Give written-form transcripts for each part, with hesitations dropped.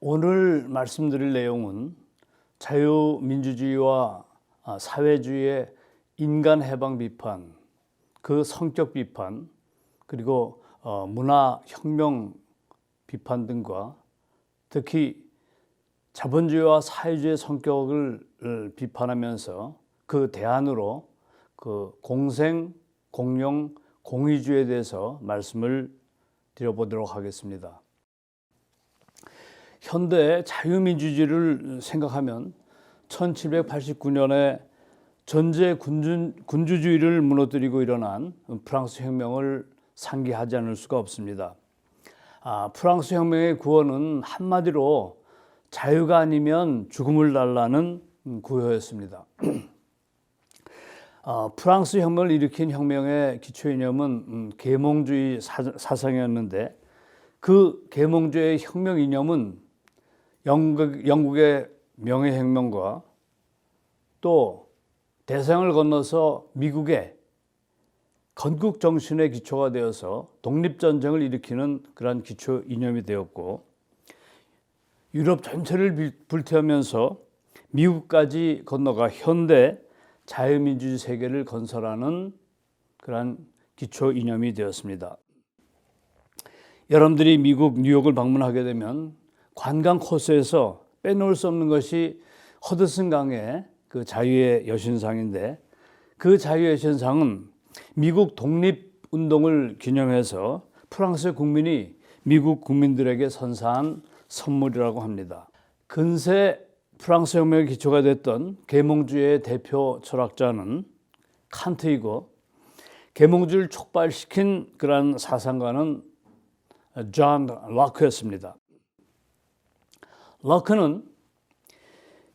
오늘 말씀드릴 내용은 자유민주주의와 사회주의의 인간 해방 비판, 그 성격 비판, 그리고 문화 혁명 비판 등과 특히 자본주의와 사회주의의 성격을 비판하면서 그 대안으로 그 공생, 공영, 공의주의에 대해서 말씀을 드려보도록 하겠습니다. 현대 자유민주주의를 생각하면 1789년에 전제 군주주의를 무너뜨리고 일어난 프랑스 혁명을 상기하지 않을 수가 없습니다. 프랑스 혁명의 구호는 한마디로 자유가 아니면 죽음을 달라는 구호였습니다. 프랑스 혁명을 일으킨 혁명의 기초 이념은 계몽주의 사상이었는데 그 계몽주의 혁명 이념은 영국의 명예혁명과 또 대서양을 건너서 미국의 건국 정신의 기초가 되어서 독립전쟁을 일으키는 그러한 기초 이념이 되었고, 유럽 전체를 불태우면서 미국까지 건너가 현대 자유민주주의 세계를 건설하는 그러한 기초 이념이 되었습니다. 여러분들이 미국 뉴욕을 방문하게 되면 관광 코스에서 빼놓을 수 없는 것이 허드슨 강의 그 자유의 여신상인데, 그 자유의 여신상은 미국 독립운동을 기념해서 프랑스 국민이 미국 국민들에게 선사한 선물이라고 합니다. 근세 프랑스 혁명의 기초가 됐던 계몽주의의 대표 철학자는 칸트이고, 계몽주의를 촉발시킨 그러한 사상가는 존 락크였습니다. 락크는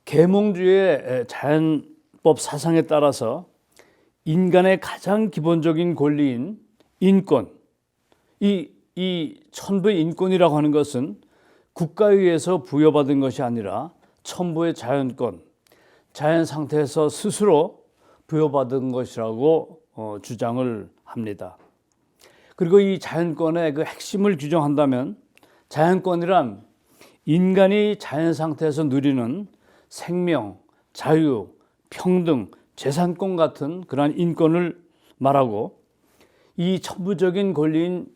계몽주의의 자연법 사상에 따라서 인간의 가장 기본적인 권리인 인권, 이 천부의 인권이라고 하는 것은 국가에 의해서 부여받은 것이 아니라 천부의 자연권, 자연 상태에서 스스로 부여받은 것이라고 주장을 합니다. 그리고 이 자연권의 그 핵심을 규정한다면 자연권이란 인간이 자연 상태에서 누리는 생명, 자유, 평등, 재산권 같은 그러한 인권을 말하고, 이 천부적인 권리인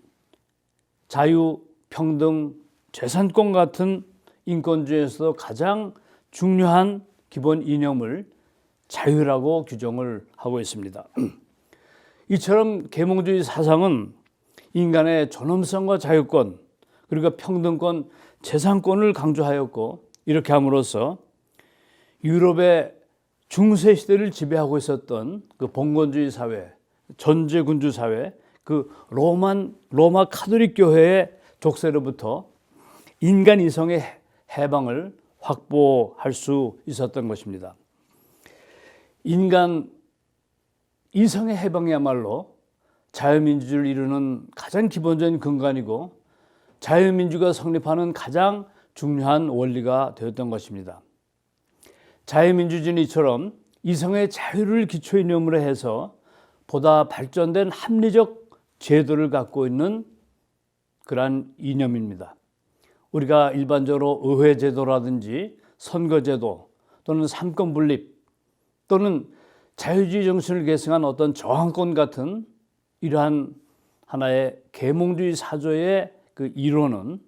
자유, 평등, 재산권 같은 인권주의에서도 가장 중요한 기본 이념을 자유라고 규정을 하고 있습니다. 이처럼 계몽주의 사상은 인간의 존엄성과 자유권, 그리고 평등권, 재산권을 강조하였고, 이렇게 함으로써 유럽의 중세 시대를 지배하고 있었던 그 봉건주의 사회, 전제군주 사회, 그 로마 카톨릭 교회의 족쇄로부터 인간 이성의 해방을 확보할 수 있었던 것입니다. 인간 이성의 해방이야말로 자유민주주의를 이루는 가장 기본적인 근간이고, 자유민주가 성립하는 가장 중요한 원리가 되었던 것입니다. 자유민주주의는 이처럼 이성의 자유를 기초 이념으로 해서 보다 발전된 합리적 제도를 갖고 있는 그러한 이념입니다. 우리가 일반적으로 의회제도라든지 선거제도 또는 삼권분립 또는 자유주의 정신을 계승한 어떤 저항권 같은 이러한 하나의 계몽주의 사조의 그 이론은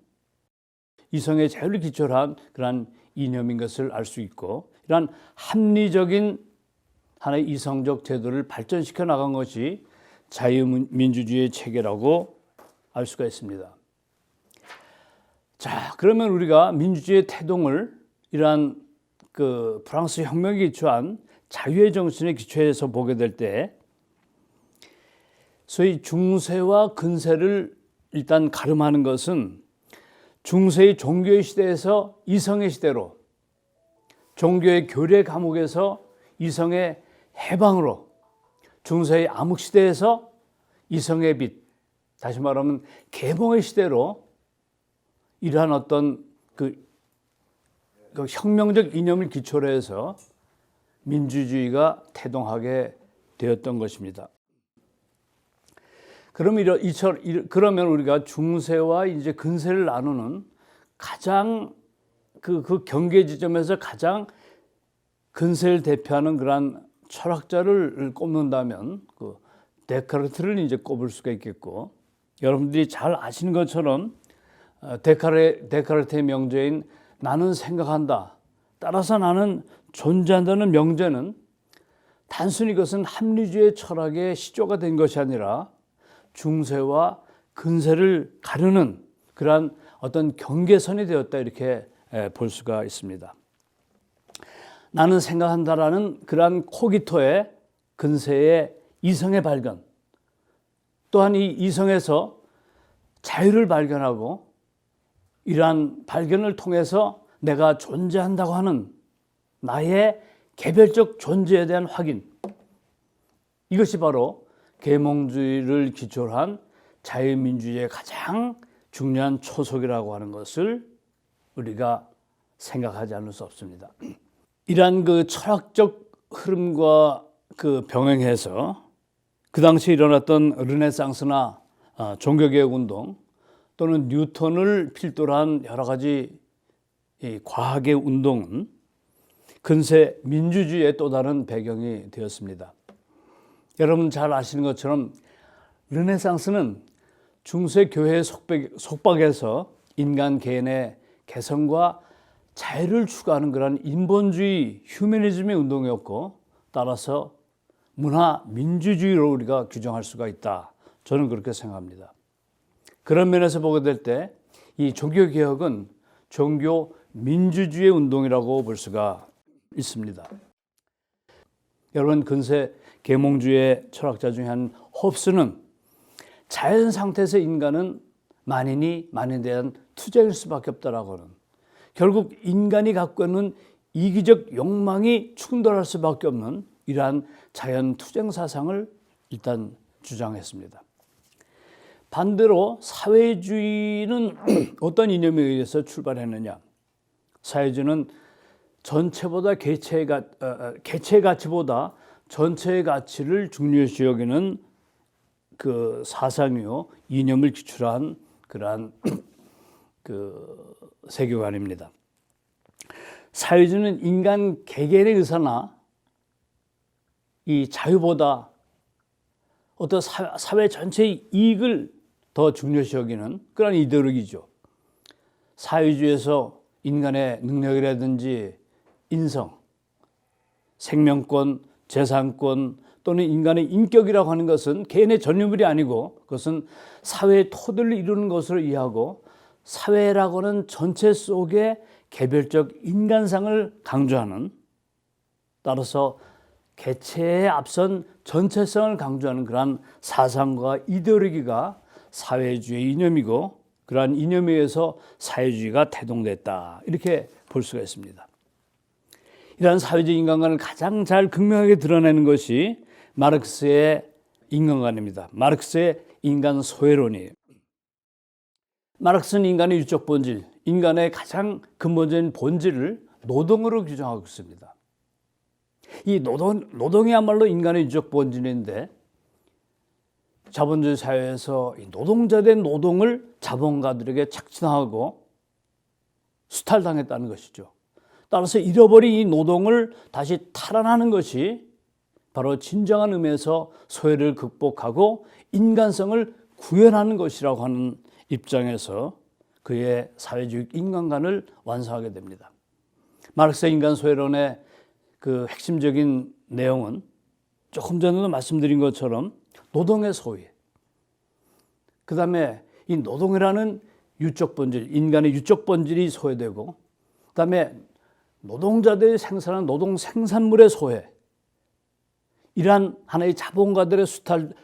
이성의 자유를 기초로 한 그러한 이념인 것을 알 수 있고, 이러한 합리적인 하나의 이성적 제도를 발전시켜 나간 것이 자유민주주의의 체계라고 알 수가 있습니다. 자, 그러면 우리가 민주주의의 태동을 이러한 그 프랑스 혁명에 기초한 자유의 정신의 기초에서 보게 될 때, 소위 중세와 근세를 일단 가름하는 것은 중세의 종교의 시대에서 이성의 시대로, 종교의 교례 감옥에서 이성의 해방으로, 중세의 암흑 시대에서 이성의 빛, 다시 말하면 계몽의 시대로 이러한 어떤 그 혁명적 이념을 기초로 해서 민주주의가 태동하게 되었던 것입니다. 그러면 우리가 중세와 이제 근세를 나누는 가장 그 경계 지점에서 가장 근세를 대표하는 그러한 철학자를 꼽는다면 그 데카르트를 이제 꼽을 수가 있겠고, 여러분들이 잘 아시는 것처럼 데카르트의 명제인 나는 생각한다, 따라서 나는 존재한다는 명제는 단순히 그것은 합리주의 철학의 시조가 된 것이 아니라 중세와 근세를 가르는 그러한 어떤 경계선이 되었다, 이렇게 볼 수가 있습니다. 나는 생각한다라는 그러한 코기토의 근세의 이성의 발견, 또한 이 이성에서 자유를 발견하고 이러한 발견을 통해서 내가 존재한다고 하는 나의 개별적 존재에 대한 확인, 이것이 바로 계몽주의를 기초로 한 자유민주주의의 가장 중요한 초석이라고 하는 것을 우리가 생각하지 않을 수 없습니다. 이러한 그 철학적 흐름과 그 병행해서 그 당시 일어났던 르네상스나 종교개혁 운동, 또는 뉴턴을 필두로 한 여러 가지 이 과학의 운동은 근세 민주주의의 또 다른 배경이 되었습니다. 여러분 잘 아시는 것처럼 르네상스는 중세 교회의 속박에서 인간 개인의 개성과 자유를 추구하는 그런 인본주의 휴머니즘의 운동이었고, 따라서 문화 민주주의로 우리가 규정할 수가 있다, 저는 그렇게 생각합니다. 그런 면에서 보게 될 때 이 종교개혁은 종교 민주주의 운동이라고 볼 수가 있습니다. 여러분, 근세 계몽주의 철학자 중에 한 홉스는 자연 상태에서 인간은 만인에 대한 투쟁일 수밖에 없다라고 하는, 결국 인간이 갖고 있는 이기적 욕망이 충돌할 수밖에 없는 이러한 자연 투쟁 사상을 일단 주장했습니다. 반대로 사회주의는 어떤 이념에 의해서 출발했느냐? 사회주의는 전체보다 개체의 가치보다 전체의 가치를 중요시 여기는 그 사상이요, 이념을 기초한 그러한 그 세계관입니다. 사회주의는 인간 개개인의 의사나 이 자유보다 어떤 사회 전체의 이익을 더 중요시 여기는 그런 이데올로기죠. 사회주의에서 인간의 능력이라든지 인성, 생명권, 재산권 또는 인간의 인격이라고 하는 것은 개인의 전유물이 아니고 그것은 사회의 토대를 이루는 것으로 이해하고, 사회라고 하는 전체 속에 개별적 인간상을 강조하는, 따라서 개체에 앞선 전체성을 강조하는 그러한 사상과 이데올로기가 사회주의 이념이고, 그러한 이념에 의해서 사회주의가 태동됐다, 이렇게 볼 수가 있습니다. 이러한 사회주의 인간관을 가장 잘 극명하게 드러내는 것이 마르크스의 인간관입니다. 마르크스의 인간 소외론이에요. 마르크스는 인간의 유적 본질, 인간의 가장 근본적인 본질을 노동으로 규정하고 있습니다. 이 노동이야말로 인간의 유적 본질인데, 자본주의 사회에서 노동자의 노동을 자본가들에게 착취하고 수탈당했다는 것이죠. 따라서 잃어버린 이 노동을 다시 탈환하는 것이 바로 진정한 의미에서 소외를 극복하고 인간성을 구현하는 것이라고 하는 입장에서 그의 사회주의 인간관을 완성하게 됩니다. 마르크스의 인간 소외론의 그 핵심적인 내용은 조금 전에도 말씀드린 것처럼 노동의 소외, 그 다음에 이 노동이라는 유적 본질, 인간의 유적 본질이 소외되고, 그 다음에 노동자들이 생산한 노동 생산물의 소외, 이러한 하나의 자본가들의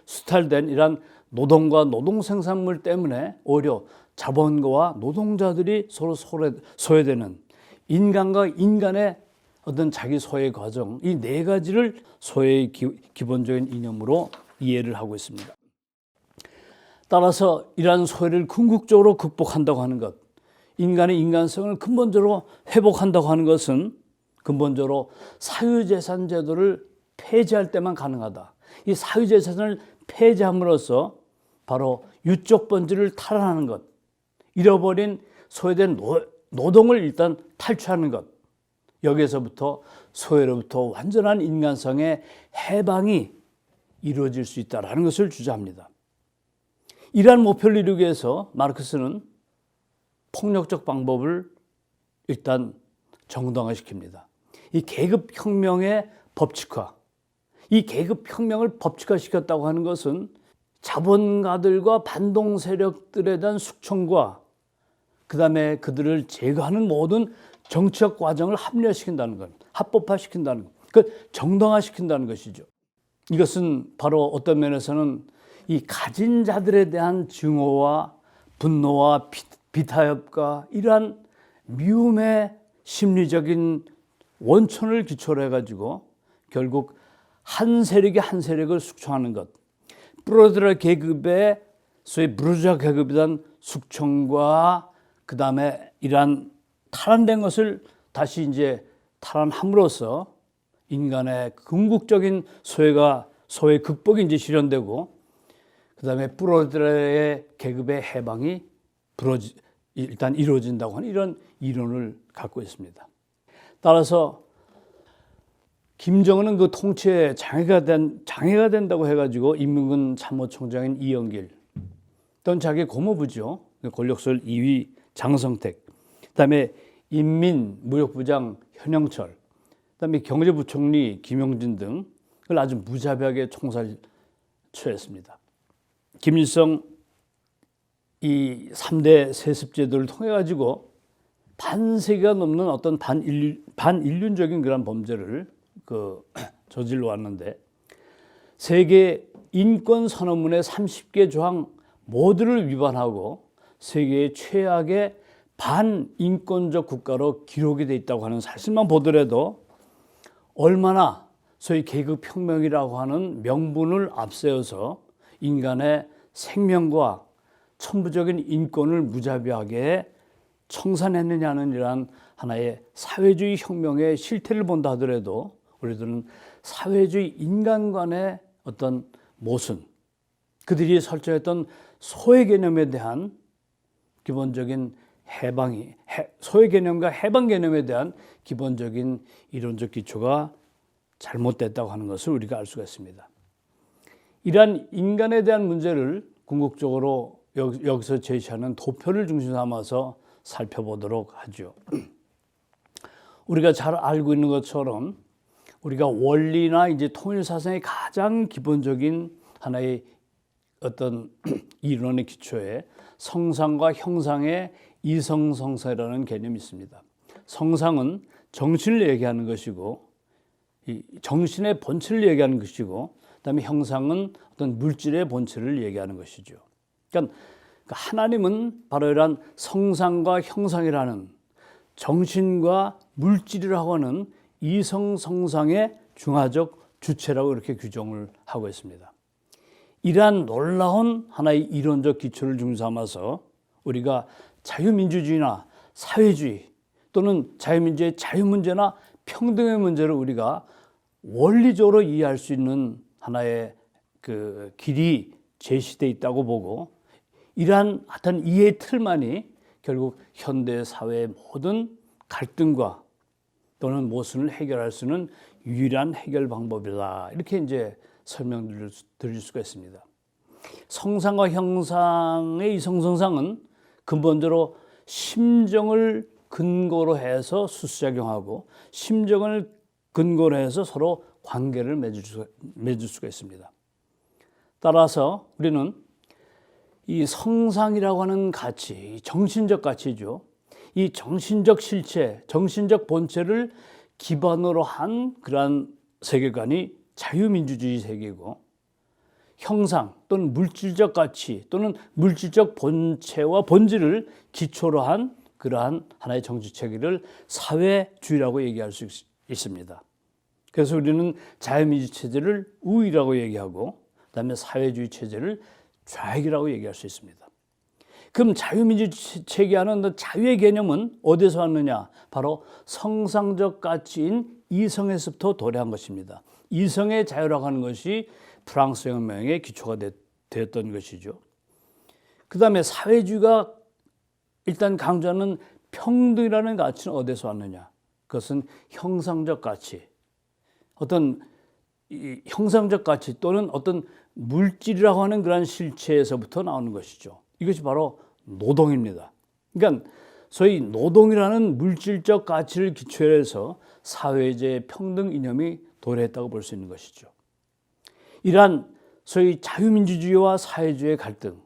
수탈된 이러한 노동과 노동 생산물 때문에 오히려 자본가와 노동자들이 서로 소외되는 인간과 인간의 어떤 자기 소외 과정, 이 네 가지를 소외의 기본적인 이념으로 이해를 하고 있습니다. 따라서 이러한 소외를 궁극적으로 극복한다고 하는 것, 인간의 인간성을 근본적으로 회복한다고 하는 것은 근본적으로 사유재산 제도를 폐지할 때만 가능하다. 이 사유재산을 폐지함으로써 바로 유적 본질을 탈환하는 것, 잃어버린 소외된 노동을 일단 탈취하는 것, 여기에서부터 소외로부터 완전한 인간성의 해방이 이루어질 수 있다는 것을 주장합니다. 이러한 목표를 이루기 위해서 마르크스는 폭력적 방법을 일단 정당화시킵니다. 이 계급혁명의 법칙화, 이 계급혁명을 법칙화시켰다고 하는 것은 자본가들과 반동 세력들에 대한 숙청과 그 다음에 그들을 제거하는 모든 정치적 과정을 합리화시킨다는 것, 합법화시킨다는 것, 그 정당화시킨다는 것이죠. 이것은 바로 어떤 면에서는 이 가진 자들에 대한 증오와 분노와 비타협과 이러한 미움의 심리적인 원천을 기초로 해가지고 결국 한 세력이 한 세력을 숙청하는 것, 프로레타리아 계급의 소위 부르주아 계급에 대한 숙청과 그 다음에 이러한 탈환된 것을 다시 이제 탈환함으로써 인간의 궁극적인 소외 극복이 이제 실현되고 그 다음에 프로레타리아 계급의 해방이 일단 이루어진다고 하는 이런 이론을 갖고 있습니다. 따라서 김정은은 그 통치에 장애가 된다고 해가지고 인민군 참모총장인 이영길, 또는 자기 고모부죠, 권력설 2위 장성택, 그다음에 인민무역부장 현영철, 그다음에 경제부총리 김용진 등을 아주 무자비하게 총살 처했습니다. 김일성 이 3대 세습제도를 통해 가지고 반세기가 넘는 어떤 반인륜적인 그런 범죄를 저질러 왔는데 세계 인권 선언문의 30개 조항 모두를 위반하고 세계의 최악의 반인권적 국가로 기록이 돼 있다고 하는 사실만 보더라도 얼마나 소위 계급혁명이라고 하는 명분을 앞세워서 인간의 생명과 천부적인 인권을 무자비하게 청산했느냐는 이러한 하나의 사회주의 혁명의 실태를 본다 하더라도 우리들은 사회주의 인간관의 어떤 모순, 그들이 설정했던 소외 개념에 대한 기본적인 소외 개념과 해방 개념에 대한 기본적인 이론적 기초가 잘못됐다고 하는 것을 우리가 알 수가 있습니다. 이러한 인간에 대한 문제를 궁극적으로 여기서 제시하는 도표를 중심 삼아서 살펴보도록 하죠. 우리가 잘 알고 있는 것처럼 우리가 원리나 이제 통일 사상의 가장 기본적인 하나의 어떤 이론의 기초에 성상과 형상의 이성성사라는 개념이 있습니다. 성상은 정신을 얘기하는 것이고, 이 정신의 본체를 얘기하는 것이고, 그다음에 형상은 어떤 물질의 본체를 얘기하는 것이죠. 그러니까 하나님은 바로 이러한 성상과 형상이라는 정신과 물질이라고 하는 이성성상의 중화적 주체라고 이렇게 규정을 하고 있습니다. 이러한 놀라운 하나의 이론적 기초를 중삼아서 우리가 자유민주주의나 사회주의 또는 자유민주의 자유문제나 평등의 문제를 우리가 원리적으로 이해할 수 있는 하나의 그 길이 제시되어 있다고 보고, 이러한 어떤 이해의 틀만이 결국 현대 사회의 모든 갈등과 또는 모순을 해결할 수 있는 유일한 해결 방법이다, 이렇게 이제 설명드릴 수가 있습니다. 성상과 형상의 이성성상은 근본적으로 심정을 근거로 해서 수수작용하고 심정을 근거로 해서 서로 관계를 맺을 수가 있습니다. 따라서 우리는 이 성상이라고 하는 가치, 정신적 가치죠. 이 정신적 실체, 정신적 본체를 기반으로 한 그러한 세계관이 자유민주주의 세계고, 형상 또는 물질적 가치 또는 물질적 본체와 본질을 기초로 한 그러한 하나의 정치 체계를 사회주의라고 얘기할 수 있습니다. 그래서 우리는 자유민주 체제를 우위라고 얘기하고, 그다음에 사회주의 체제를 좌익이라고 얘기할 수 있습니다. 그럼 자유민주 체계하는 자유의 개념은 어디서 왔느냐? 바로 성상적 가치인 이성에서부터 도래한 것입니다. 이성의 자유라고 하는 것이 프랑스 혁명의 기초가 되었던 것이죠. 그 다음에 사회주의가 일단 강조하는 평등이라는 가치는 어디서 왔느냐? 그것은 형상적 가치, 어떤 이 형상적 가치 또는 어떤 물질이라고 하는 그런 실체에서부터 나오는 것이죠. 이것이 바로 노동입니다. 그러니까 소위 노동이라는 물질적 가치를 기초로 해서 사회제의 평등 이념이 도래했다고 볼 수 있는 것이죠. 이러한 소위 자유민주주의와 사회주의의 갈등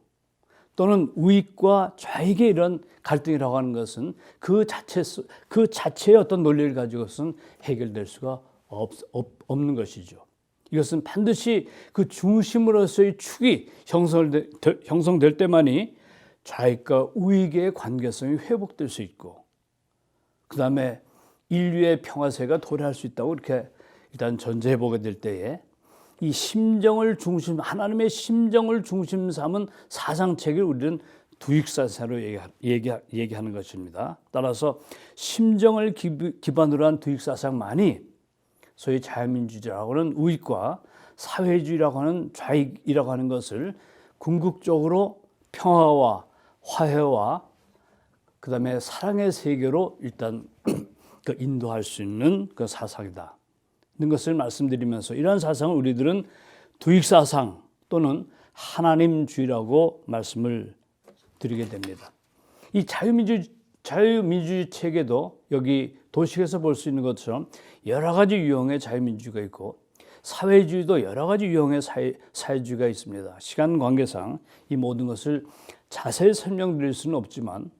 또는 우익과 좌익의 이런 갈등이라고 하는 것은 그 자체의 어떤 논리를 가지고서는 해결될 수가 없는 것이죠. 이것은 반드시 그 중심으로서의 축이 형성될 때만이 좌익과 우익의 관계성이 회복될 수 있고, 그 다음에 인류의 평화세가 도래할 수 있다고 이렇게 일단 전제해 보게 될 때에 이 하나님의 심정을 중심 삼은 사상체계를 우리는 두익사상으로 얘기하는 것입니다. 따라서 심정을 기반으로 한 두익사상만이 소위 자유민주주의라고 하는 우익과 사회주의라고 하는 좌익이라고 하는 것을 궁극적으로 평화와 화해와 그 다음에 사랑의 세계로 일단 인도할 수 있는 그 사상이다 는 것을 말씀드리면서, 이러한 사상을 우리들은 두익사상 또는 하나님주의라고 말씀을 드리게 됩니다. 이 자유민주주의 체계도 여기 도식에서 볼 수 있는 것처럼 여러 가지 유형의 자유민주주의가 있고, 사회주의도 여러 가지 유형의 사회주의가 있습니다. 시간 관계상 이 모든 것을 자세히 설명드릴 수는 없지만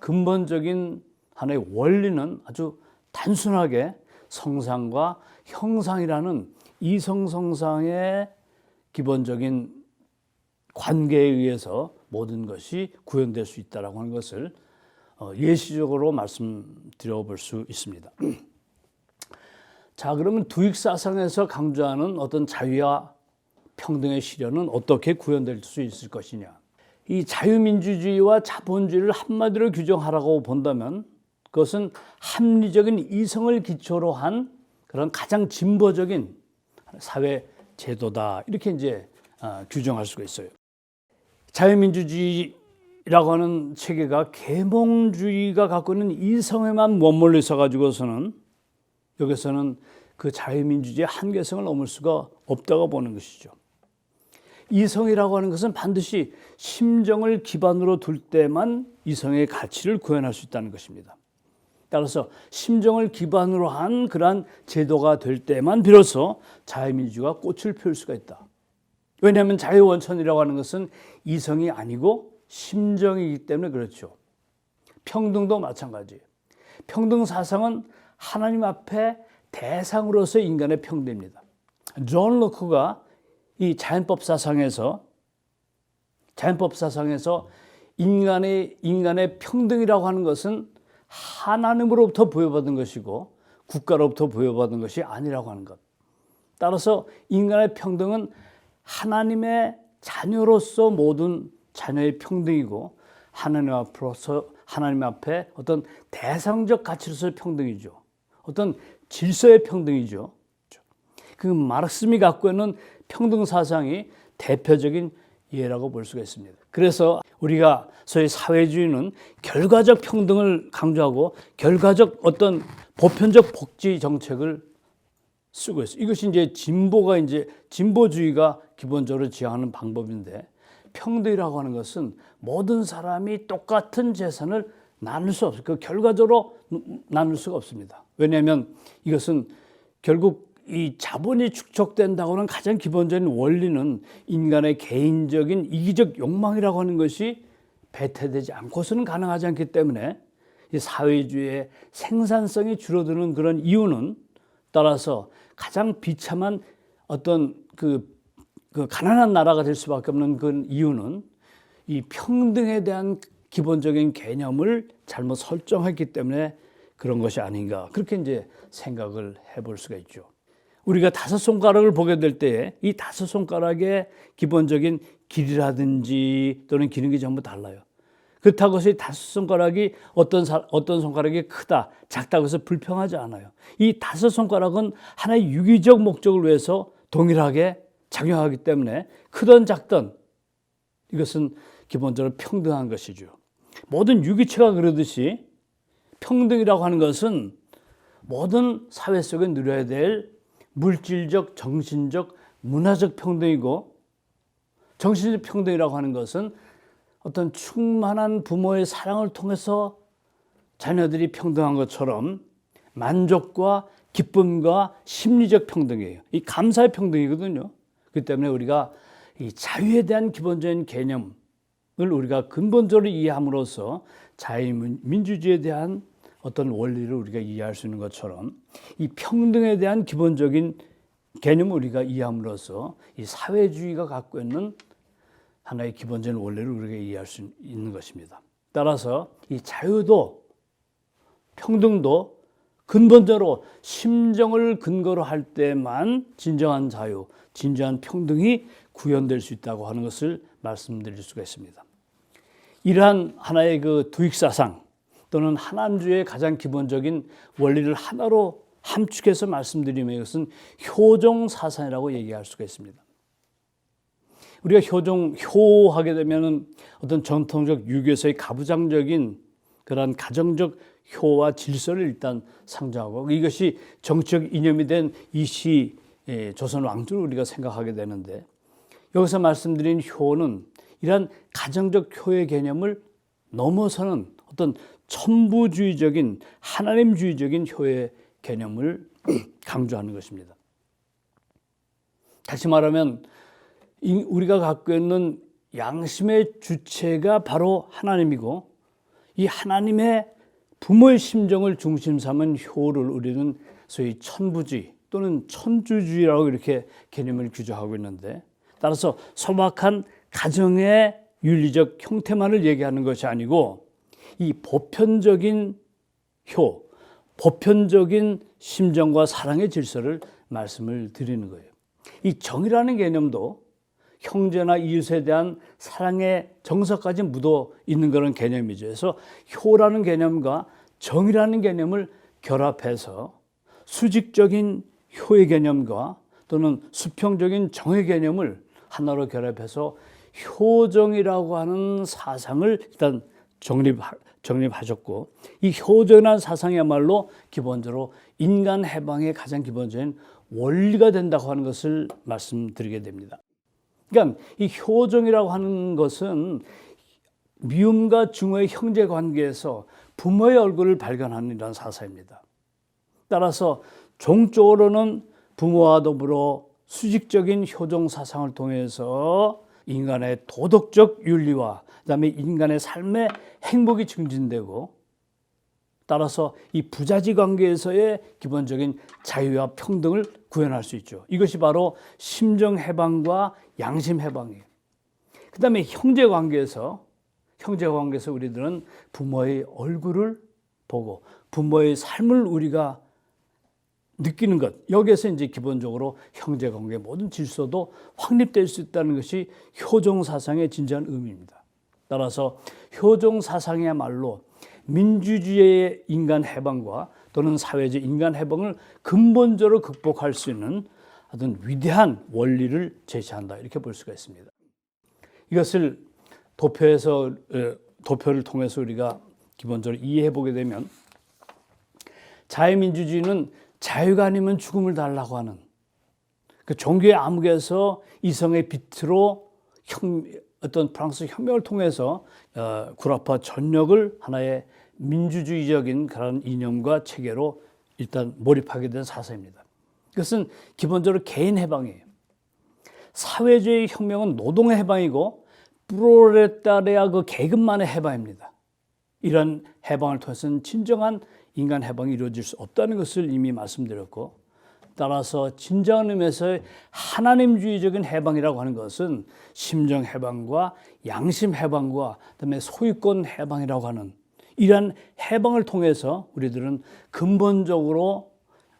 근본적인 하나의 원리는 아주 단순하게 성상과 형상이라는 이성성상의 기본적인 관계에 의해서 모든 것이 구현될 수 있다고 하는 것을 예시적으로 말씀드려 볼 수 있습니다. 자, 그러면 두익사상에서 강조하는 어떤 자유와 평등의 실현은 어떻게 구현될 수 있을 것이냐? 이 자유민주주의와 자본주의를 한마디로 규정하라고 본다면 그것은 합리적인 이성을 기초로 한 그런 가장 진보적인 사회 제도다, 이렇게 이제 규정할 수가 있어요. 자유민주주의라고 하는 체계가 계몽주의가 갖고 있는 이성에만 머물러 있어 가지고서는 여기서는 그 자유민주주의의 한계성을 넘을 수가 없다고 보는 것이죠. 이성이라고 하는 것은 반드시 심정을 기반으로 둘 때만 이성의 가치를 구현할 수 있다는 것입니다. 따라서 심정을 기반으로 한 그러한 제도가 될 때만 비로소 자유민주주의가 꽃을 피울 수가 있다. 왜냐하면 자유원천이라고 하는 것은 이성이 아니고 심정이기 때문에 그렇죠. 평등도 마찬가지예요. 평등사상은 하나님 앞에 대상으로서 인간의 평등입니다. 존 로크가 이 자연법 사상에서 인간의 평등이라고 하는 것은 하나님으로부터 부여받은 것이고 국가로부터 부여받은 것이 아니라고 하는 것. 따라서 인간의 평등은 하나님의 자녀로서 모든 자녀의 평등이고 하나님 앞에 어떤 대상적 가치로서의 평등이죠. 어떤 질서의 평등이죠. 그 마르크스이 갖고 있는 평등 사상이 대표적인 예라고 볼 수가 있습니다. 그래서 우리가 소위 사회주의는 결과적 평등을 강조하고 결과적 어떤 보편적 복지 정책을 쓰고 있어요. 이것이 이제 진보주의가 기본적으로 지향하는 방법인데, 평등이라고 하는 것은 모든 사람이 똑같은 재산을 나눌 수 없어요. 그 결과적으로 나눌 수가 없습니다. 왜냐하면 이것은 결국 이 자본이 축적된다고 하는 가장 기본적인 원리는 인간의 개인적인 이기적 욕망이라고 하는 것이 배태되지 않고서는 가능하지 않기 때문에 이 사회주의의 생산성이 줄어드는 그런 이유는, 따라서 가장 비참한 어떤 그 가난한 나라가 될 수밖에 없는 그 이유는 이 평등에 대한 기본적인 개념을 잘못 설정했기 때문에 그런 것이 아닌가, 그렇게 이제 생각을 해볼 수가 있죠. 우리가 다섯 손가락을 보게 될 때에 이 다섯 손가락의 기본적인 길이라든지 또는 기능이 전부 달라요. 그렇다고 해서 이 다섯 손가락이 어떤 손가락이 크다, 작다고 해서 불평하지 않아요. 이 다섯 손가락은 하나의 유기적 목적을 위해서 동일하게 작용하기 때문에 크든 작든 이것은 기본적으로 평등한 것이죠. 모든 유기체가 그러듯이 평등이라고 하는 것은 모든 사회 속에 누려야 될 물질적, 정신적, 문화적 평등이고, 정신적 평등이라고 하는 것은 어떤 충만한 부모의 사랑을 통해서 자녀들이 평등한 것처럼 만족과 기쁨과 심리적 평등이에요. 이 감사의 평등이거든요. 그렇기 때문에 우리가 이 자유에 대한 기본적인 개념을 우리가 근본적으로 이해함으로써 자유민주주의에 대한 어떤 원리를 우리가 이해할 수 있는 것처럼 이 평등에 대한 기본적인 개념을 우리가 이해함으로써 이 사회주의가 갖고 있는 하나의 기본적인 원리를 우리가 이해할 수 있는 것입니다. 따라서 이 자유도 평등도 근본적으로 심정을 근거로 할 때만 진정한 자유, 진정한 평등이 구현될 수 있다고 하는 것을 말씀드릴 수가 있습니다. 이러한 하나의 그 두익사상 또는 하나님주의의 가장 기본적인 원리를 하나로 함축해서 말씀드리면 이것은 효종사상이라고 얘기할 수가 있습니다. 우리가 효하게 되면 어떤 전통적 유교에서의 가부장적인 그런 가정적 효와 질서를 일단 상징하고, 이것이 정치적 이념이 된 이시 조선 왕조를 우리가 생각하게 되는데, 여기서 말씀드린 효는 이러한 가정적 효의 개념을 넘어서는 어떤 천부주의적인 하나님주의적인 효의 개념을 강조하는 것입니다. 다시 말하면 우리가 갖고 있는 양심의 주체가 바로 하나님이고, 이 하나님의 부모의 심정을 중심 삼은 효를 우리는 소위 천부주의 또는 천주주의라고 이렇게 개념을 규정하고 있는데, 따라서 소박한 가정의 윤리적 형태만을 얘기하는 것이 아니고 이 보편적인 효, 보편적인 심정과 사랑의 질서를 말씀을 드리는 거예요. 이 정이라는 개념도 형제나 이웃에 대한 사랑의 정서까지 묻어 있는 그런 개념이죠. 그래서 효라는 개념과 정이라는 개념을 결합해서 수직적인 효의 개념과 또는 수평적인 정의 개념을 하나로 결합해서 효정이라고 하는 사상을 일단 정립하셨고, 이 효정이라는 사상이야말로 기본적으로 인간 해방의 가장 기본적인 원리가 된다고 하는 것을 말씀드리게 됩니다. 그러니까 이 효정이라고 하는 것은 미움과 증오의 형제 관계에서 부모의 얼굴을 발견하는 이런 사상입니다. 따라서 종적으로는 부모와 더불어 수직적인 효정 사상을 통해서 인간의 도덕적 윤리와 그다음에 인간의 삶의 행복이 증진되고, 따라서 이 부자지 관계에서의 기본적인 자유와 평등을 구현할 수 있죠. 이것이 바로 심정 해방과 양심 해방이에요. 그다음에 형제 관계에서 우리들은 부모의 얼굴을 보고 부모의 삶을 우리가 느끼는 것, 여기에서 이제 기본적으로 형제 관계 모든 질서도 확립될 수 있다는 것이 효종 사상의 진지한 의미입니다. 따라서 효종 사상이야말로 민주주의의 인간 해방과 또는 사회적 인간 해방을 근본적으로 극복할 수 있는 어떤 위대한 원리를 제시한다, 이렇게 볼 수가 있습니다. 이것을 도표를 통해서 우리가 기본적으로 이해해 보게 되면, 자유민주주의는 자유가 아니면 죽음을 달라고 하는 그 종교의 암흑에서 이성의 빛으로 어떤 프랑스 혁명을 통해서 구라파 전역을 하나의 민주주의적인 그런 이념과 체계로 일단 몰입하게 된 사상입니다. 그것은 기본적으로 개인 해방이에요. 사회주의 혁명은 노동의 해방이고 프롤레타리아 그 계급만의 해방입니다. 이런 해방을 통해서는 진정한 인간 해방이 이루어질 수 없다는 것을 이미 말씀드렸고, 따라서 진정한 의미에서의 하나님주의적인 해방이라고 하는 것은 심정 해방과 양심 해방과 그다음에 소유권 해방이라고 하는 이러한 해방을 통해서 우리들은 근본적으로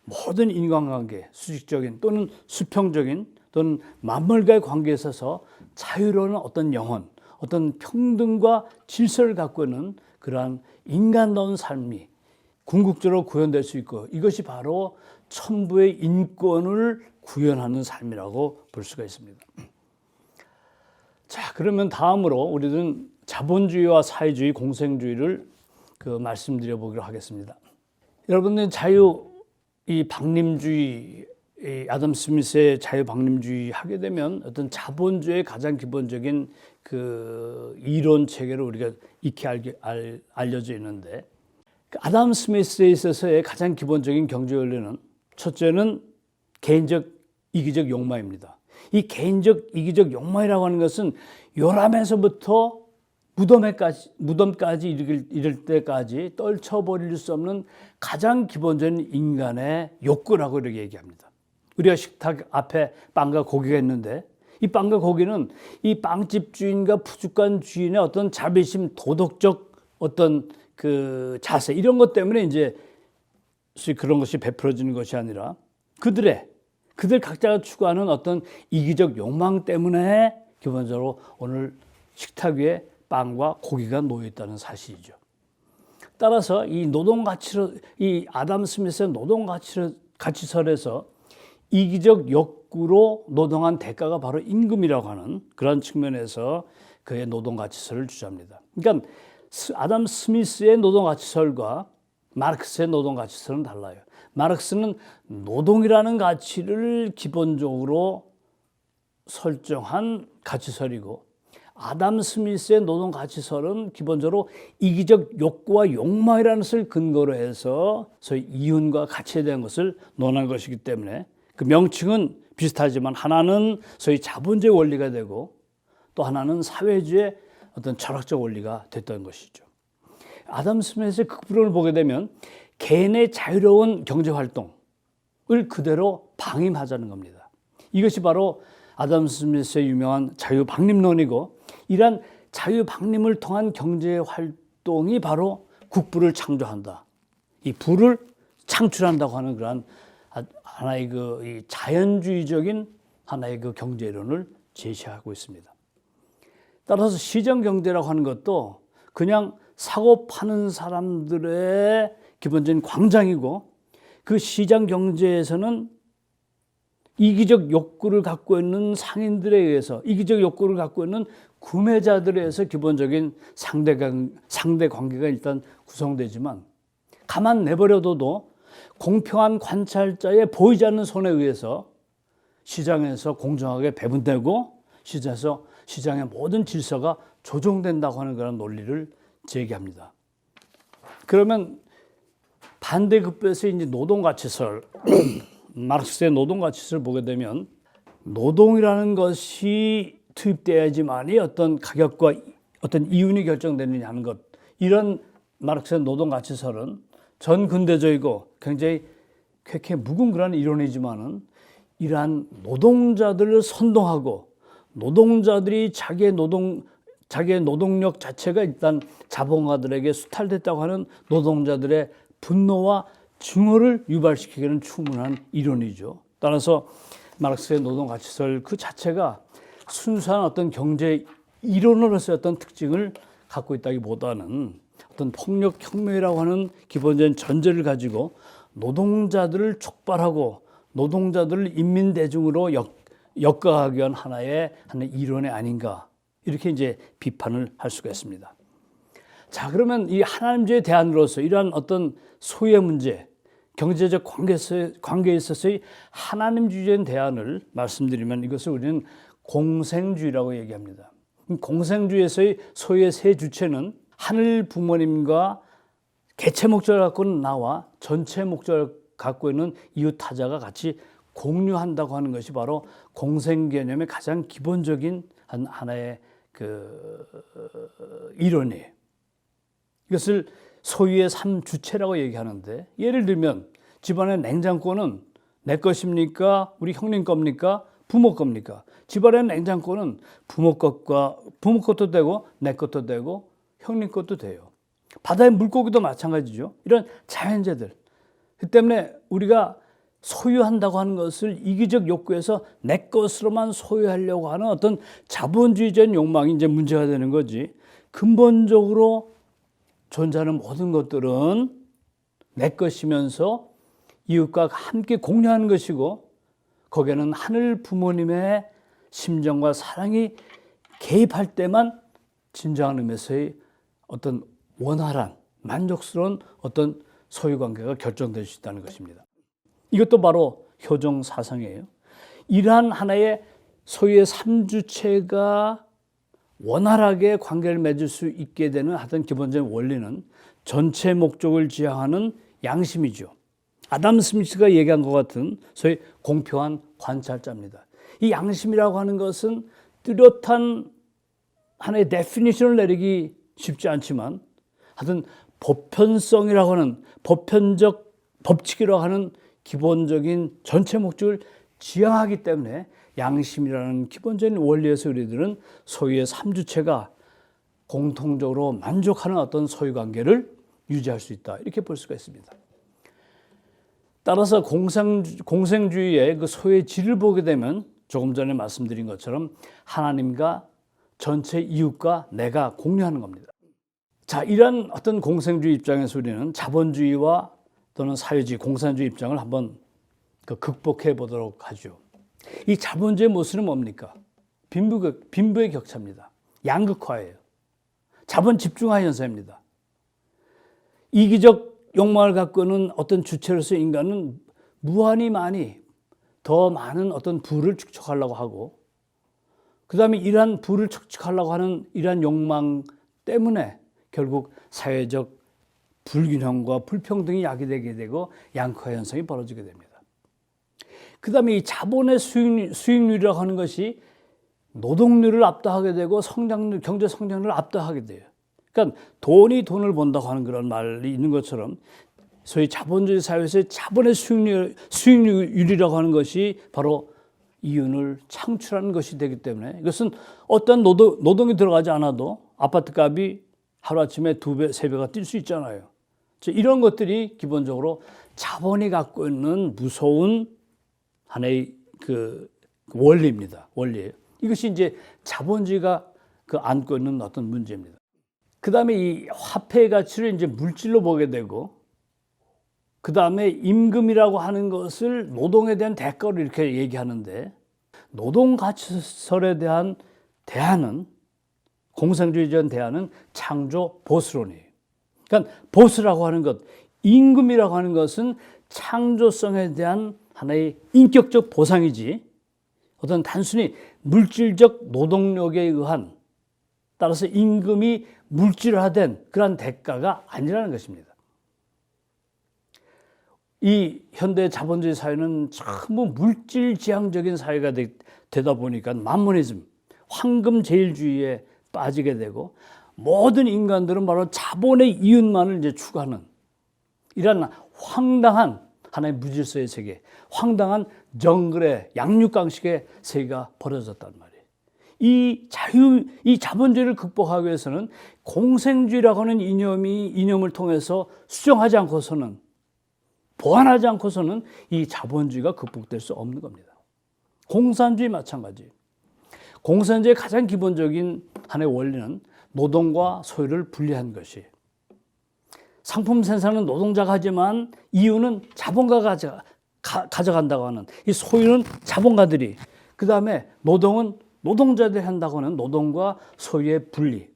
모든 인간관계, 수직적인 또는 수평적인 또는 만물과의 관계에 있어서 자유로운 어떤 영혼, 어떤 평등과 질서를 갖고 있는 그러한 인간다운 삶이 궁극적으로 구현될 수 있고, 이것이 바로 천부의 인권을 구현하는 삶이라고 볼 수가 있습니다. 자, 그러면 다음으로 우리는 자본주의와 사회주의, 공생주의를 말씀드려보기로 하겠습니다. 여러분들 이 박림주의, 이 아담 스미스의 자유박림주의 하게 되면 어떤 자본주의의 가장 기본적인 이론 체계를 우리가 익히 알려져 있는데, 아담 스미스에 있어서의 가장 기본적인 경제 원리는 첫째는 개인적 이기적 욕망입니다. 이 개인적 이기적 욕망이라고 하는 것은 요람에서부터 무덤까지 이를 때까지 떨쳐버릴 수 없는 가장 기본적인 인간의 욕구라고 이렇게 얘기합니다. 우리가 식탁 앞에 빵과 고기가 있는데, 이 빵과 고기는 이 빵집 주인과 푸주간 주인의 어떤 자비심, 도덕적 어떤 자세, 이런 것 때문에 이제 그런 것이 베풀어지는 것이 아니라 그들 각자가 추구하는 어떤 이기적 욕망 때문에 기본적으로 오늘 식탁 위에 빵과 고기가 놓여 있다는 사실이죠. 따라서 이 아담 스미스의 노동가치설에서 이기적 욕구로 노동한 대가가 바로 임금이라고 하는 그런 측면에서 그의 노동가치설을 주장합니다. 그러니까 아담 스미스의 노동가치설과 마르크스의 노동가치설은 달라요. 마르크스는 노동이라는 가치를 기본적으로 설정한 가치설이고, 아담 스미스의 노동가치설은 기본적으로 이기적 욕구와 욕망이라는 것을 근거로 해서 소위 이윤과 가치에 대한 것을 논한 것이기 때문에 그 명칭은 비슷하지만 하나는 소위 자본주의 원리가 되고 또 하나는 사회주의 어떤 철학적 원리가 됐던 것이죠. 아담 스미스의 극부론을 보게 되면 개인의 자유로운 경제활동을 그대로 방임하자는 겁니다. 이것이 바로 아담 스미스의 유명한 자유박림론이고, 이러한 자유박림을 통한 경제활동이 바로 국부를 창조한다. 이 부를 창출한다고 하는 그러한 하나의 이 자연주의적인 하나의 경제론을 제시하고 있습니다. 따라서 시장경제라고 하는 것도 그냥 사고 파는 사람들의 기본적인 광장이고, 그 시장경제에서는 이기적 욕구를 갖고 있는 상인들에 의해서, 이기적 욕구를 갖고 있는 구매자들에 의해서 기본적인 상대 관계가 일단 구성되지만, 가만 내버려둬도 공평한 관찰자의 보이지 않는 손에 의해서 시장에서 공정하게 배분되고 시장의 모든 질서가 조정된다고 하는 그런 논리를 제기합니다. 그러면 반대급부에서 이제 노동가치설, 마르크스의 노동가치설을 보게 되면 노동이라는 것이 투입돼야지만이 어떤 가격과 어떤 이윤이 결정되느냐 하는 것, 이런 마르크스의 노동가치설은 전 근대적이고 굉장히 쾌쾌 묵은 그런 이론이지만은 이러한 노동자들을 선동하고 노동자들이 자기의 노동력 자체가 일단 자본가들에게 수탈됐다고 하는 노동자들의 분노와 증오를 유발시키기는 충분한 이론이죠. 따라서 마르크스의 노동가치설 그 자체가 순수한 어떤 경제 이론으로서의 어떤 특징을 갖고 있다기보다는 어떤 폭력혁명이라고 하는 기본적인 전제를 가지고 노동자들을 촉발하고 노동자들을 인민대중으로 역과하기 위한 하나의 이론이 아닌가, 이렇게 이제 비판을 할 수가 있습니다. 자, 그러면 이 하나님주의 대안으로서 이러한 어떤 소유의 문제, 경제적 관계에 있어서의 하나님주의적인 대안을 말씀드리면 이것을 우리는 공생주의라고 얘기합니다. 공생주의에서의 소유의 세 주체는 하늘 부모님과 개체 목적을 갖고 있는 나와 전체 목적을 갖고 있는 이웃 타자가 같이 공유한다고 하는 것이 바로 공생 개념의 가장 기본적인 하나의 이론이에요. 이것을 소유의 3주체라고 얘기하는데, 예를 들면 집안의 냉장고는 내 것입니까? 우리 형님 겁니까? 부모 겁니까? 집안의 냉장고는 부모 것도 되고 내 것도 되고 형님 것도 돼요. 바다의 물고기도 마찬가지죠. 이런 자연재들. 그 때문에 우리가 소유한다고 하는 것을 이기적 욕구에서 내 것으로만 소유하려고 하는 어떤 자본주의적인 욕망이 이제 문제가 되는 거지, 근본적으로 존재하는 모든 것들은 내 것이면서 이웃과 함께 공유하는 것이고, 거기에는 하늘 부모님의 심정과 사랑이 개입할 때만 진정한 의미에서의 어떤 원활한 만족스러운 어떤 소유관계가 결정될 수 있다는 것입니다. 이것도 바로 효종 사상이에요. 이러한 하나의 소유의 삼주체가 원활하게 관계를 맺을 수 있게 되는 하여튼 기본적인 원리는 전체 목적을 지향하는 양심이죠. 아담 스미스가 얘기한 것 같은 소위 공평한 관찰자입니다. 이 양심이라고 하는 것은 뚜렷한 하나의 데피니션을 내리기 쉽지 않지만 하여튼 보편성이라고 하는 보편적 법칙이라고 하는 기본적인 전체 목적을 지향하기 때문에 양심이라는 기본적인 원리에서 우리들은 소유의 삼주체가 공통적으로 만족하는 어떤 소유관계를 유지할 수 있다, 이렇게 볼 수가 있습니다. 따라서 공생주의의 그 소유의 질을 보게 되면 조금 전에 말씀드린 것처럼 하나님과 전체 이웃과 내가 공유하는 겁니다. 자, 이런 어떤 공생주의 입장에서 우리는 자본주의와 또는 사회주의, 공산주의 입장을 한번 극복해 보도록 하죠. 이 자본주의 모습은 뭡니까? 빈부의 격차입니다. 양극화예요. 자본 집중화 현상입니다. 이기적 욕망을 갖고 있는 어떤 주체로서 인간은 무한히 더 많은 어떤 부를 축적하려고 하고, 그 다음에 이러한 부를 축적하려고 하는 이러한 욕망 때문에 결국 사회적 불균형과 불평등이 야기되게 되고 양극화 현상이 벌어지게 됩니다. 그 다음에 이 자본의 수익률이라고 하는 것이 노동률을 압도하게 되고 경제 성장률을 압도하게 돼요. 그러니까 돈이 돈을 번다고 하는 그런 말이 있는 것처럼 소위 자본주의 사회에서의 자본의 수익률이라고 하는 것이 바로 이윤을 창출하는 것이 되기 때문에 이것은 어떤 노동이 들어가지 않아도 아파트 값이 하루아침에 2배, 3배가 뛸 수 있잖아요. 이런 것들이 기본적으로 자본이 갖고 있는 무서운 하나의 원리입니다. 원리예요. 이것이 이제 자본주의가 안고 있는 어떤 문제입니다. 그 다음에 이 화폐의 가치를 이제 물질로 보게 되고, 그 다음에 임금이라고 하는 것을 노동에 대한 대가로 이렇게 얘기하는데, 노동 가치설에 대한 대안은, 공생주의적인 대안은 창조 보수론이에요. 그러니까 보수라고 하는 것, 임금이라고 하는 것은 창조성에 대한 하나의 인격적 보상이지 어떤 단순히 물질적 노동력에 의한, 따라서 임금이 물질화된 그런 대가가 아니라는 것입니다. 이 현대 자본주의 사회는 전부 물질지향적인 사회가 되다 보니까 만모니즘, 황금제일주의에 빠지게 되고 모든 인간들은 바로 자본의 이윤만을 이제 추구하는 이런 황당한 하나의 무질서의 세계, 황당한 정글의 양육강식의 세계가 벌어졌단 말이에요. 이 자본주의를 극복하기 위해서는 공생주의라고 하는 이념을 통해서 수정하지 않고서는, 보완하지 않고서는 이 자본주의가 극복될 수 없는 겁니다. 공산주의 마찬가지. 공산주의의 가장 기본적인 하나의 원리는 노동과 소유를 분리한 것이, 상품 생산은 노동자가 하지만 이윤은 자본가가 가져간다고 하는 이 소유는 자본가들이, 그 다음에 노동은 노동자들이 한다고 하는 노동과 소유의 분리,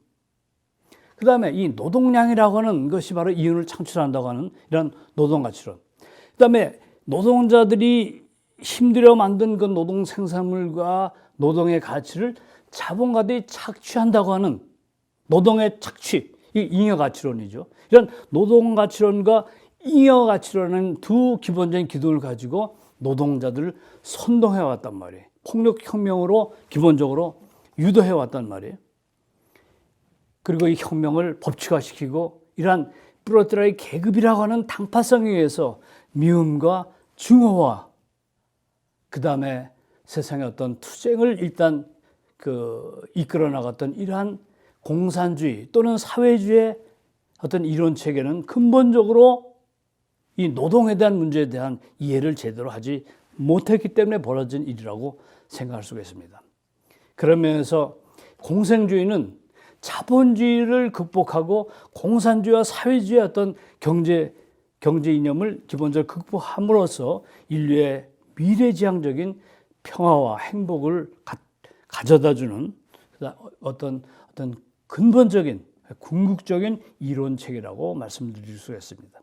그 다음에 이 노동량이라고 하는 것이 바로 이윤을 창출한다고 하는 이런 노동가치론, 그 다음에 노동자들이 힘들여 만든 그 노동 생산물과 노동의 가치를 자본가들이 착취한다고 하는 노동의 착취, 이 잉여가치론이죠. 이런 노동가치론과 잉여가치론은 두 기본적인 기둥을 가지고 노동자들을 선동해 왔단 말이에요. 폭력혁명으로 기본적으로 유도해 왔단 말이에요. 그리고 이 혁명을 법치화시키고 이러한 프롤레타리아의 계급이라고 하는 당파성에 의해서 미움과 증오와 그 다음에 세상의 어떤 투쟁을 일단 이끌어 나갔던 이러한 공산주의 또는 사회주의의 어떤 이론 체계는 근본적으로 이 노동에 대한 문제에 대한 이해를 제대로 하지 못했기 때문에 벌어진 일이라고 생각할 수가 있습니다. 그런 면에서 공생주의는 자본주의를 극복하고 공산주의와 사회주의의 어떤 경제 이념을 기본적으로 극복함으로써 인류의 미래지향적인 평화와 행복을 가져다주는 어떤 근본적인 궁극적인 이론책이라고 말씀드릴 수가 있습니다.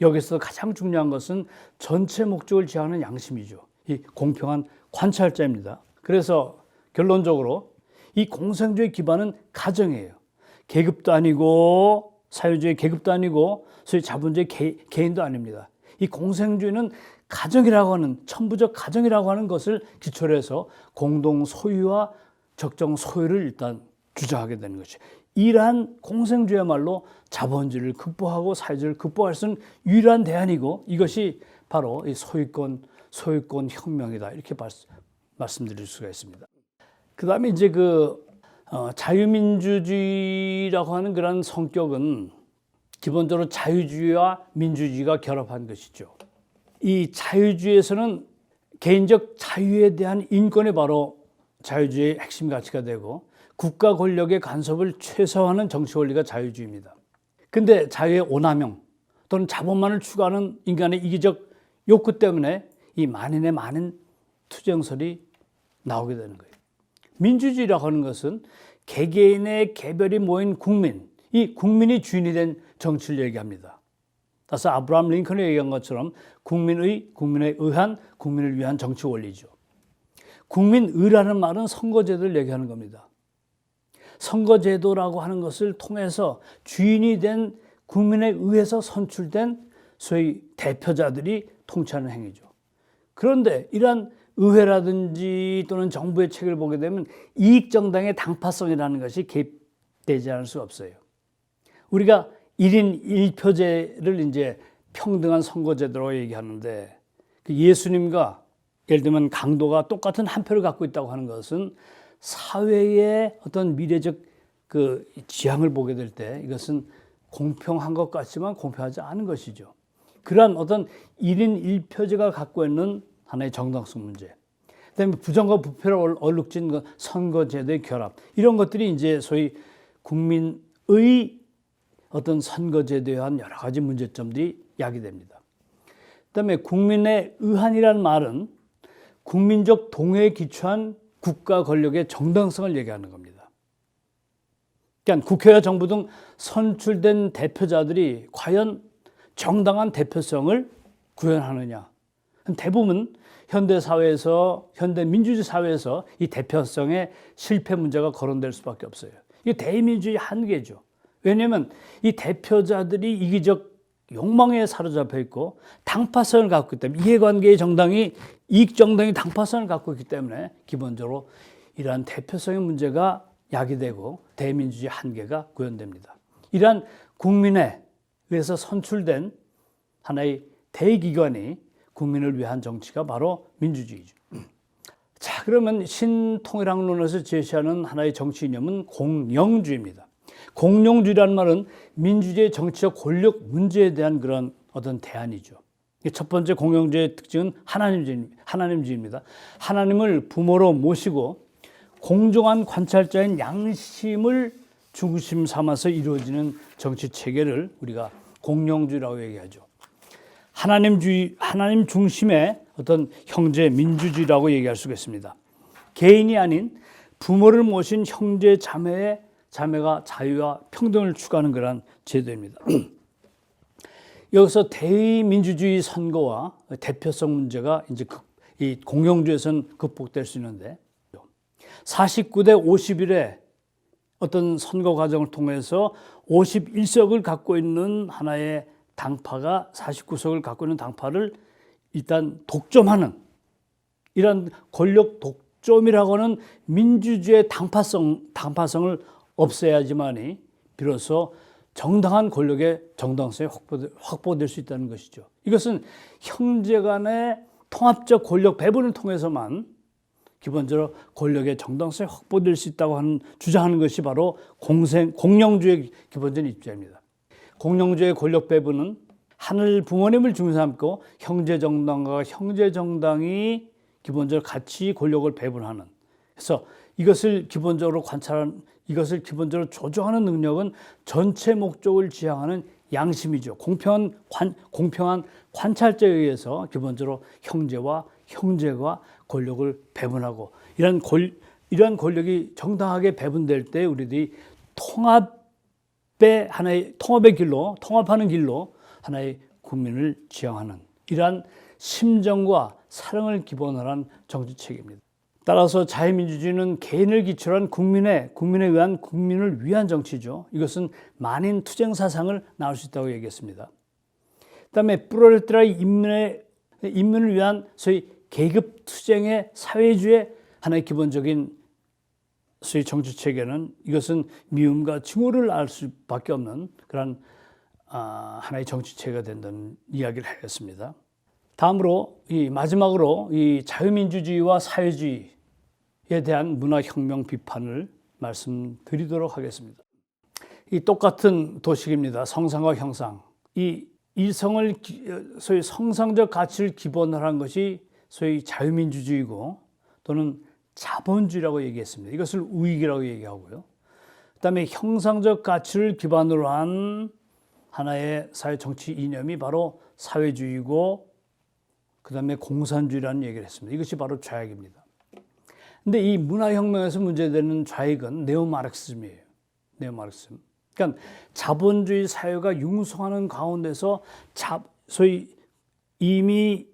여기서 가장 중요한 것은 전체 목적을 지향하는 양심이죠. 이 공평한 관찰자입니다. 그래서 결론적으로 이 공생주의 기반은 가정이에요. 계급도 아니고 사회주의 계급도 아니고 소위 자본주의 개인도 아닙니다. 이 공생주의는 가정이라고 하는 천부적 가정이라고 하는 것을 기초로 해서 공동 소유와 적정 소유를 일단 주장하게 되는 것이죠. 이러한 공생주의야말로 자본주의를 극복하고 사회주의를 극복할 수 있는 유일한 대안이고 이것이 바로 이 소유권 혁명이다 이렇게 말씀드릴 수가 있습니다. 그 다음에 이제 자유민주주의라고 하는 그런 성격은 기본적으로 자유주의와 민주주의가 결합한 것이죠. 이 자유주의에서는 개인적 자유에 대한 인권이 바로 자유주의의 핵심 가치가 되고 국가 권력의 간섭을 최소화하는 정치 원리가 자유주의입니다. 근데 자유의 오남용 또는 자본만을 추구하는 인간의 이기적 욕구 때문에 이 만인의 많은 투쟁설이 나오게 되는 거예요. 민주주의라고 하는 것은 개개인의 개별이 모인 국민, 이 국민이 주인이 된 정치를 얘기합니다. 따라서 아브라함 링컨이 얘기한 것처럼 국민에 의한 국민을 위한 정치 원리죠. 국민의라는 말은 선거제도를 얘기하는 겁니다. 선거제도라고 하는 것을 통해서 주인이 된 국민에 의해서 선출된 소위 대표자들이 통치하는 행위죠. 그런데 이러한 의회라든지 또는 정부의 책을 보게 되면 이익정당의 당파성이라는 것이 개입되지 않을 수 없어요. 우리가 1인 1표제를 이제 평등한 선거제도라고 얘기하는데 예수님과 예를 들면 강도가 똑같은 한 표를 갖고 있다고 하는 것은 사회의 어떤 미래적 지향을 보게 될 때 이것은 공평한 것 같지만 공평하지 않은 것이죠. 그러한 어떤 1인 1표제가 갖고 있는 하나의 정당성 문제, 그다음에 부정과 부패를 얼룩진 선거제도의 결합, 이런 것들이 이제 소위 국민의 어떤 선거제도에 한 여러 가지 문제점들이 야기됩니다. 그다음에 국민의 의한이라는 말은 국민적 동의에 기초한 국가 권력의 정당성을 얘기하는 겁니다. 그러니까 국회와 정부 등 선출된 대표자들이 과연 정당한 대표성을 구현하느냐. 대부분 현대 민주주의 사회에서 이 대표성의 실패 문제가 거론될 수밖에 없어요. 이게 대민주주의 한계죠. 왜냐하면 이 대표자들이 이기적 욕망에 사로잡혀 있고 당파성을 갖고 있기 때문에 이해관계의 정당이 이익정당이 당파성을 갖고 있기 때문에 기본적으로 이러한 대표성의 문제가 야기되고 대민주주의 한계가 구현됩니다. 이러한 국민에 의해서 선출된 하나의 대기관이 국민을 위한 정치가 바로 민주주의죠. 자, 그러면 신통일학론에서 제시하는 하나의 정치 이념은 공영주의입니다. 공영주의라는 말은 민주주의 정치적 권력 문제에 대한 그런 어떤 대안이죠. 첫 번째 공영주의의 특징은 하나님주의입니다. 하나님을 부모로 모시고 공정한 관찰자인 양심을 중심 삼아서 이루어지는 정치 체계를 우리가 공영주의라고 얘기하죠. 하나님 중심의 어떤 형제 민주주의라고 얘기할 수가 있습니다. 개인이 아닌 부모를 모신 형제 자매가 자유와 평등을 추구하는 그런 제도입니다. 여기서 대의민주주의 선거와 대표성 문제가 이제 이 공영주의에서는 극복될 수 있는데 49대 51의 어떤 선거 과정을 통해서 51석을 갖고 있는 하나의 당파가 49석을 갖고 있는 당파를 일단 독점하는 이런 권력 독점이라고 하는 민주주의의 당파성을 없애야지만이 비로소 정당한 권력의 정당성이 확보될 수 있다는 것이죠. 이것은 형제 간의 통합적 권력 배분을 통해서만 기본적으로 권력의 정당성이 확보될 수 있다고 주장하는 것이 바로 공영주의의 기본적인 입장입니다. 공영주의의 권력 배분은 하늘 부모님을 중심 삼고 형제정당과 형제정당이 기본적으로 같이 권력을 배분하는, 그래서 이것을 기본적으로 조정하는 능력은 전체 목적을 지향하는 양심이죠. 공평한 관찰자에 의해서 기본적으로 형제가 권력을 배분하고 이러한 권력이 정당하게 배분될 때 우리들이 통합 하나의 통합의 길로, 통합하는 길로 하나의 국민을 지향하는 이러한 심정과 사랑을 기본으로 한 정치체계입니다. 따라서 자유민주주의는 개인을 기초로 한 국민에 의한 국민을 위한 정치죠. 이것은 만인 투쟁 사상을 나올 수 있다고 얘기했습니다. 그다음에 프롤레타리아의 인민을 위한 소위 계급 투쟁의 사회주의 하나의 기본적인 소위 정치 체계는 이것은 미움과 증오를 알 수밖에 없는 그런 하나의 정치 체계가 된다는 이야기를 하였습니다. 다음으로 마지막으로 이 자유민주주의와 사회주의에 대한 문화혁명 비판을 말씀드리도록 하겠습니다. 이 똑같은 도식입니다. 성상과 형상. 이 이성을 소위 성상적 가치를 기본으로 한 것이 소위 자유민주주의고 또는 자본주의라고 얘기했습니다. 이것을 우익이라고 얘기하고요. 그다음에 형상적 가치를 기반으로 한 하나의 사회 정치 이념이 바로 사회주의고 그다음에 공산주의라는 얘기를 했습니다. 이것이 바로 좌익입니다. 근데 이 문화혁명에서 문제되는 좌익은 네오마르크즘이에요. 네오마르크즘. 그러니까 자본주의 사회가 융성하는 가운데서 소위 이미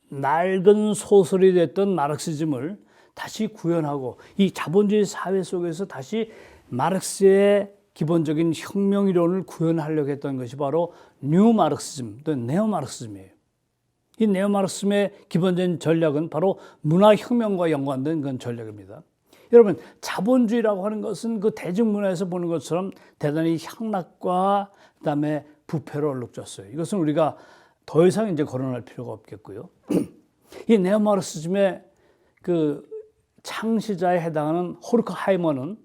낡은 소설이 됐던 마르크시즘을 다시 구현하고 이 자본주의 사회 속에서 다시 마르크스의 기본적인 혁명 이론을 구현하려고 했던 것이 바로 뉴 마르크시즘, 또 네오마르크시즘이에요. 이 네오마르크시즘의 기본적인 전략은 바로 문화혁명과 연관된 그런 전략입니다. 여러분, 자본주의라고 하는 것은 그 대중문화에서 보는 것처럼 대단히 향락과 그다음에 부패로 얼룩졌어요. 이것은 우리가 더 이상 이제 거론할 필요가 없겠고요. 이 네오마르크시즘의 그 창시자에 해당하는 호르크하이머는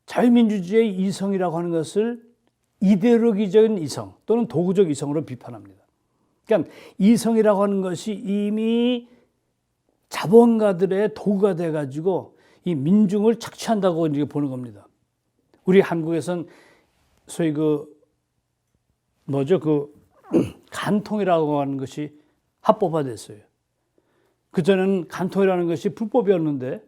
자유민주주의의 이성이라고 하는 것을 이데올로기적인 이성 또는 도구적 이성으로 비판합니다. 그러니까 이성이라고 하는 것이 이미 자본가들의 도구가 돼가지고 이 민중을 착취한다고 이제 보는 겁니다. 우리 한국에선 소위 간통이라고 하는 것이 합법화됐어요. 그전에는 간통이라는 것이 불법이었는데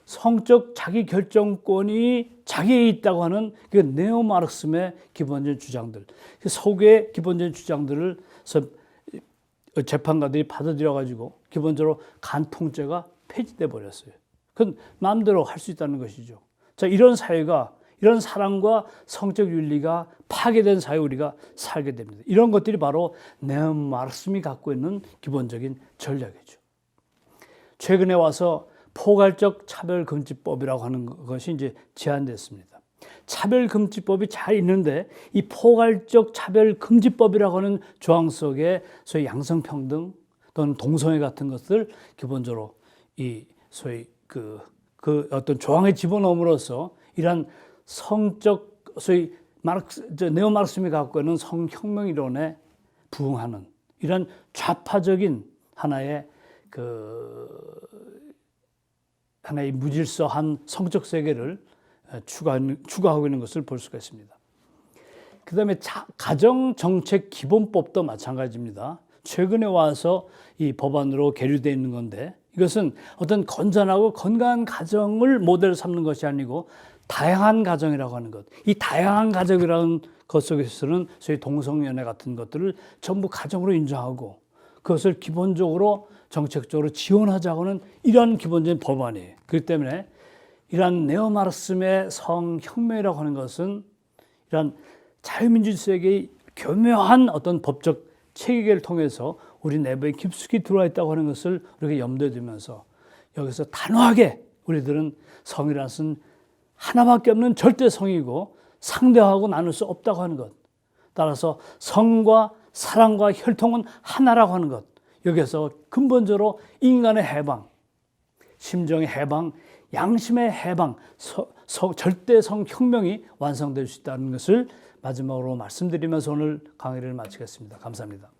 성적 자기 결정권이 자기에 있다고 하는 그 네오마르크즘의 기본적인 주장들, 서구의 기본적인 주장들을 재판가들이 받아들여 가지고 기본적으로 간통죄가 폐지돼 버렸어요. 그건 마음대로 할 수 있다는 것이죠. 자, 이런 사회가, 이런 사랑과 성적 윤리가 파괴된 사회 우리가 살게 됩니다. 이런 것들이 바로 네오마르크즘이 갖고 있는 기본적인 전략이죠. 최근에 와서 포괄적 차별금지법이라고 하는 것이 이제 제안됐습니다. 차별금지법이 잘 있는데 이 포괄적 차별금지법이라고 하는 조항 속에 소위 양성평등 또는 동성애 같은 것들 기본적으로 이 소위 그 어떤 조항에 집어넣음으로써 이러한 성적 소위 네오마르크즘이 갖고 있는 성혁명 이론에 부응하는 이런 좌파적인 하나의 하나의 무질서한 성적 세계를 추구하고 있는 것을 볼 수가 있습니다. 그 다음에 가정정책기본법도 마찬가지입니다. 최근에 와서 이 법안으로 계류되어 있는 건데 이것은 어떤 건전하고 건강한 가정을 모델로 삼는 것이 아니고 다양한 가정이라고 하는 것. 이 다양한 가정이라는 것 속에서는 소위 동성연애 같은 것들을 전부 가정으로 인정하고 그것을 기본적으로 정책적으로 지원하자고는 이러한 기본적인 법안이에요. 그렇기 때문에 이러한 네오마르크즘의 성혁명이라고 하는 것은 이러한 자유민주주의 세계의 교묘한 어떤 법적 체계를 통해서 우리 내부에 깊숙이 들어와 있다고 하는 것을 우리가 염두에 두면서 여기서 단호하게 우리들은 성이라는 것은 하나밖에 없는 절대 성이고 상대하고 나눌 수 없다고 하는 것. 따라서 성과 사랑과 혈통은 하나라고 하는 것. 여기서 근본적으로 인간의 해방, 심정의 해방, 양심의 해방, 절대 성혁명이 완성될 수 있다는 것을 마지막으로 말씀드리면서 오늘 강의를 마치겠습니다. 감사합니다.